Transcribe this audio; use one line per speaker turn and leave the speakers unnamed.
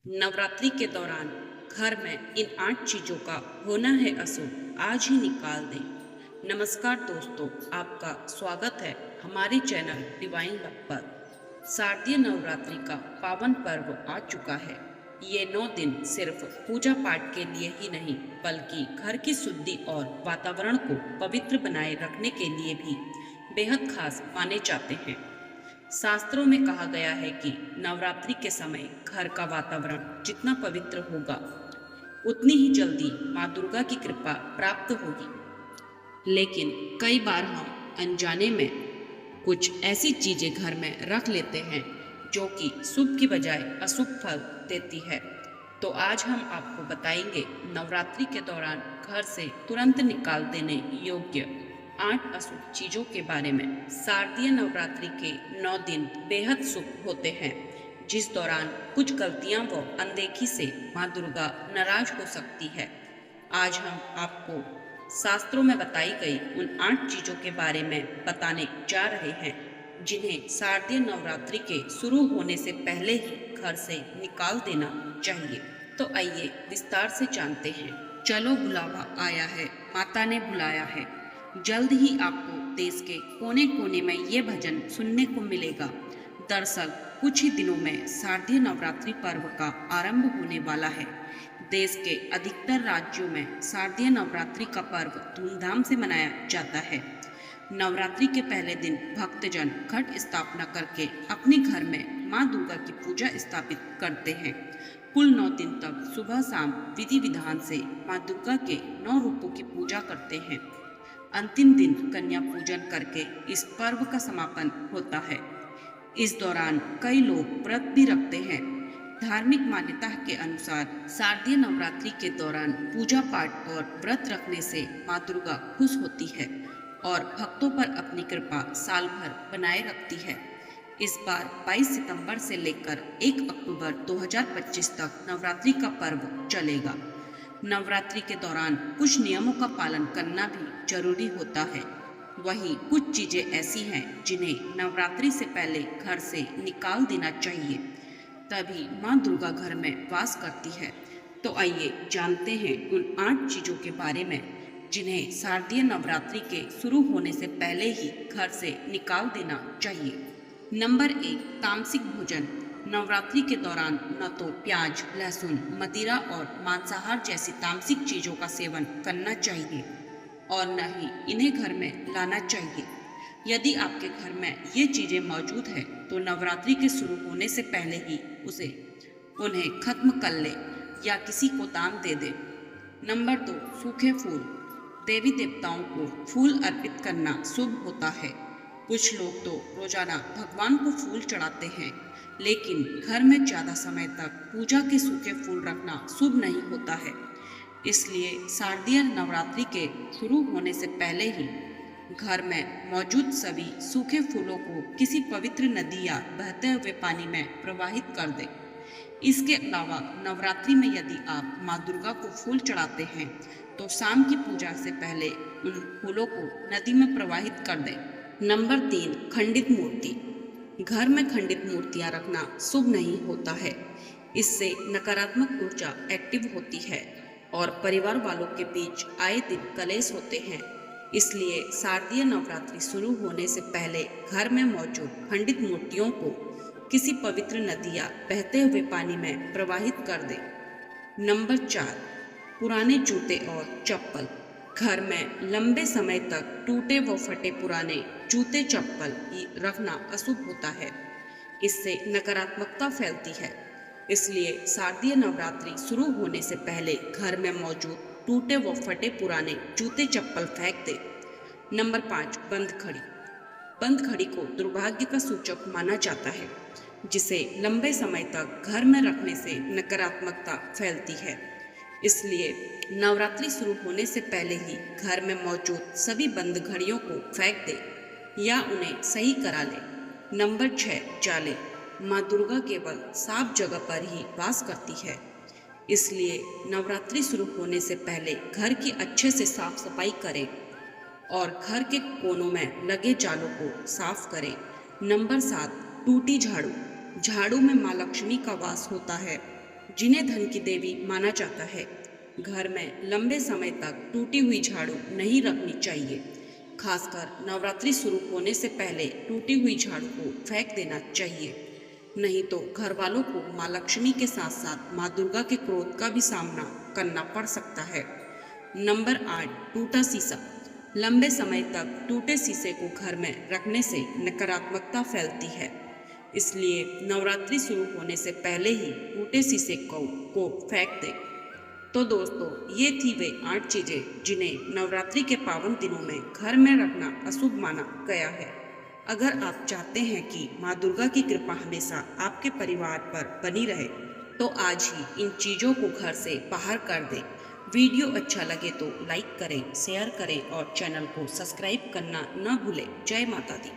नवरात्रि के दौरान घर में इन 8 चीजों का होना है अशुभ, आज ही निकाल दें। नमस्कार दोस्तों, आपका स्वागत है हमारे चैनल डिवाइन लव पर। शारदीय नवरात्रि का पावन पर्व आ चुका है। ये 9 दिन सिर्फ पूजा पाठ के लिए ही नहीं, बल्कि घर की शुद्धि और वातावरण को पवित्र बनाए रखने के लिए भी बेहद खास माने जाते हैं। शास्त्रों में कहा गया है कि नवरात्रि के समय घर का वातावरण जितना पवित्र होगा, उतनी ही जल्दी माँ दुर्गा की कृपा प्राप्त होगी। लेकिन कई बार हम अनजाने में कुछ ऐसी चीजें घर में रख लेते हैं जो कि शुभ की बजाय अशुभ फल देती है। तो आज हम आपको बताएंगे नवरात्रि के दौरान घर से तुरंत निकाल देने योग्य 8 अशुभ चीजों के बारे में। शारदीय नवरात्रि के 9 दिन बेहद शुभ होते हैं, जिस दौरान कुछ गलतियां व अनदेखी से माँ दुर्गा नाराज हो सकती है। आज हम आपको शास्त्रों में बताई गई उन 8 चीजों के बारे में बताने जा रहे हैं, जिन्हें शारदीय नवरात्रि के शुरू होने से पहले ही घर से निकाल देना चाहिए। तो आइए विस्तार से जानते हैं। चलो बुलावा आया है, माता ने बुलाया है। जल्द ही आपको देश के कोने कोने में ये भजन सुनने को मिलेगा। दरअसल कुछ ही दिनों में शारदीय नवरात्रि पर्व का आरंभ होने वाला है। देश के अधिकतर राज्यों में शारदीय नवरात्रि का पर्व धूमधाम से मनाया जाता है। नवरात्रि के पहले दिन भक्तजन घट स्थापना करके अपने घर में माँ दुर्गा की पूजा स्थापित करते हैं। कुल 9 दिन तक सुबह शाम विधि विधान से माँ दुर्गा के 9 रूपों की पूजा करते हैं। अंतिम दिन कन्या पूजन करके इस पर्व का समापन होता है। इस दौरान कई लोग व्रत भी रखते हैं। धार्मिक मान्यता के अनुसार शारदीय नवरात्रि के दौरान पूजा पाठ और व्रत रखने से माँ दुर्गा खुश होती है और भक्तों पर अपनी कृपा साल भर बनाए रखती है। इस बार 22 सितंबर से लेकर 1 अक्टूबर 2025 तक नवरात्रि का पर्व चलेगा। नवरात्रि के दौरान कुछ नियमों का पालन करना भी जरूरी होता है। वहीं कुछ चीजें ऐसी हैं जिन्हें नवरात्रि से पहले घर से निकाल देना चाहिए, तभी माँ दुर्गा घर में वास करती है। तो आइए जानते हैं उन 8 चीजों के बारे में, जिन्हें शारदीय नवरात्रि के शुरू होने से पहले ही घर से निकाल देना चाहिए। नंबर 1, तामसिक भोजन। नवरात्रि के दौरान न तो प्याज, लहसुन, मदिरा और मांसाहार जैसी तामसिक चीजों का सेवन करना चाहिए और न ही इन्हें घर में लाना चाहिए। यदि आपके घर में ये चीजें मौजूद हैं तो नवरात्रि के शुरू होने से पहले ही उन्हें खत्म कर ले या किसी को दान दे दे। नंबर 2, सूखे फूल। देवी देवताओं को फूल अर्पित करना शुभ होता है। कुछ लोग तो रोजाना भगवान को फूल चढ़ाते हैं, लेकिन घर में ज़्यादा समय तक पूजा के सूखे फूल रखना शुभ नहीं होता है। इसलिए शारदीय नवरात्रि के शुरू होने से पहले ही घर में मौजूद सभी सूखे फूलों को किसी पवित्र नदी या बहते हुए पानी में प्रवाहित कर दें। इसके अलावा नवरात्रि में यदि आप माँ दुर्गा को फूल चढ़ाते हैं तो शाम की पूजा से पहले उन फूलों को नदी में प्रवाहित कर दें। नंबर 3, खंडित मूर्ति। घर में खंडित मूर्तियां रखना शुभ नहीं होता है। इससे नकारात्मक ऊर्जा एक्टिव होती है और परिवार वालों के बीच आए दिन कलेश होते हैं। इसलिए शारदीय नवरात्रि शुरू होने से पहले घर में मौजूद खंडित मूर्तियों को किसी पवित्र नदी या बहते हुए पानी में प्रवाहित कर दें। नंबर 4, पुराने जूते और चप्पल। घर में लंबे समय तक टूटे व फटे पुराने जूते चप्पल ही रखना अशुभ होता है। इससे नकारात्मकता फैलती है। इसलिए शारदीय नवरात्रि शुरू होने से पहले घर में मौजूद टूटे व फटे पुराने जूते चप्पल फेंक दे। नंबर 5, बंद घड़ी। बंद घड़ी को दुर्भाग्य का सूचक माना जाता है, जिसे लंबे समय तक घर में रखने से नकारात्मकता फैलती है। इसलिए नवरात्रि शुरू होने से पहले ही घर में मौजूद सभी बंद घड़ियों को फेंक दे या उन्हें सही करा ले। नंबर 6, जाले। माँ दुर्गा केवल साफ जगह पर ही वास करती है। इसलिए नवरात्रि शुरू होने से पहले घर की अच्छे से साफ सफाई करें और घर के कोनों में लगे जालों को साफ करें। नंबर 7, टूटी झाड़ू। झाड़ू में माँ लक्ष्मी का वास होता है। जिन्हें धन की देवी माना जाता है। घर में लंबे समय तक टूटी हुई झाड़ू नहीं रखनी चाहिए। खासकर नवरात्रि शुरू होने से पहले टूटी हुई झाड़ू को फेंक देना चाहिए। नहीं तो घर वालों को माँ लक्ष्मी के साथ साथ माँ दुर्गा के क्रोध का भी सामना करना पड़ सकता है। नंबर 8, टूटा शीशा। लंबे समय तक टूटे शीशे को घर में रखने से नकारात्मकता फैलती है। इसलिए नवरात्रि शुरू होने से पहले ही टूटे शीशे को फेंक दें। तो दोस्तों, ये थी वे 8 चीज़ें जिन्हें नवरात्रि के पावन दिनों में घर में रखना अशुभ माना गया है। अगर आप चाहते हैं कि माँ दुर्गा की कृपा हमेशा आपके परिवार पर बनी रहे, तो आज ही इन चीज़ों को घर से बाहर कर दें। वीडियो अच्छा लगे तो लाइक करें, शेयर करें और चैनल को सब्सक्राइब करना न भूलें। जय माता दी।